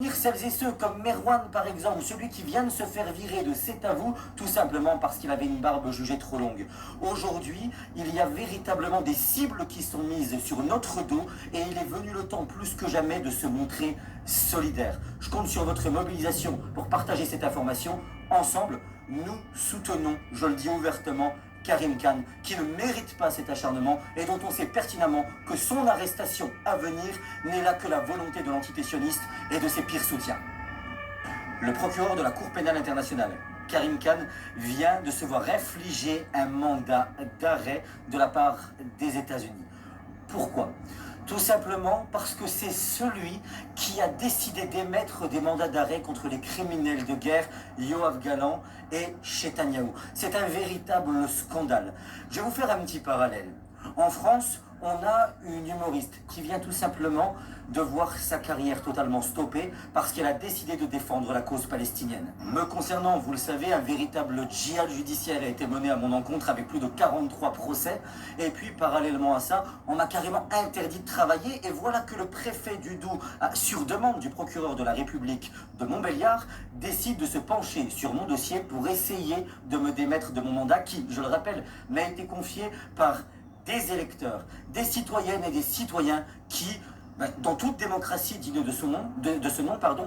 Celles et ceux comme Merwan par exemple, celui qui vient de se faire virer de C'est à vous, tout simplement parce qu'il avait une barbe jugée trop longue. Aujourd'hui, il y a véritablement des cibles qui sont mises sur notre dos et il est venu le temps plus que jamais de se montrer solidaire. Je compte sur votre mobilisation pour partager cette information. Ensemble, nous soutenons, je le dis ouvertement, Karim Khan, qui ne mérite pas cet acharnement et dont on sait pertinemment que son arrestation à venir n'est là que la volonté de l'entité sioniste et de ses pires soutiens. Le procureur de la Cour pénale internationale, Karim Khan, vient de se voir infliger un mandat d'arrêt de la part des États-Unis. Pourquoi ? Tout simplement parce que c'est celui qui a décidé d'émettre des mandats d'arrêt contre les criminels de guerre Yoav Galan et Netanyahou. C'est un véritable scandale. Je vais vous faire un petit parallèle. En France, on a une humoriste qui vient tout simplement de voir sa carrière totalement stoppée parce qu'elle a décidé de défendre la cause palestinienne. Me concernant, vous le savez, un véritable djihad judiciaire a été mené à mon encontre avec plus de 43 procès. Et puis, parallèlement à ça, on m'a carrément interdit de travailler. Et voilà que le préfet du Doubs, sur demande du procureur de la République de Montbéliard, décide de se pencher sur mon dossier pour essayer de me démettre de mon mandat qui, je le rappelle, m'a été confié par des électeurs, des citoyennes et des citoyens qui, dans toute démocratie digne de ce nom,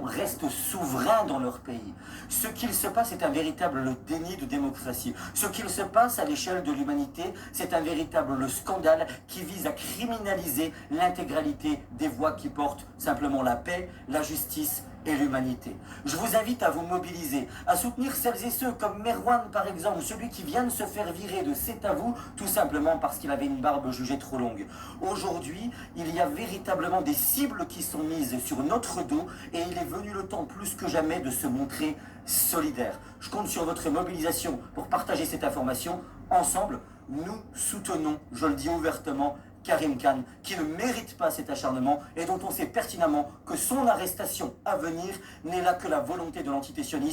restent souverains dans leur pays. Ce qu'il se passe est un véritable déni de démocratie. Ce qu'il se passe à l'échelle de l'humanité, c'est un véritable scandale qui vise à criminaliser l'intégralité des voix qui portent simplement la paix, la justice et l'humanité. Je vous invite à vous mobiliser, à soutenir celles et ceux comme Merwan par exemple, celui qui vient de se faire virer de C'est à vous, tout simplement parce qu'il avait une barbe jugée trop longue. Aujourd'hui, il y a véritablement des cibles qui sont mises sur notre dos et il est venu le temps plus que jamais de se montrer solidaire. Je compte sur votre mobilisation pour partager cette information. Ensemble, nous soutenons, je le dis ouvertement, Karim Khan, qui ne mérite pas cet acharnement et dont on sait pertinemment que son arrestation à venir n'est là que la volonté de l'entité sioniste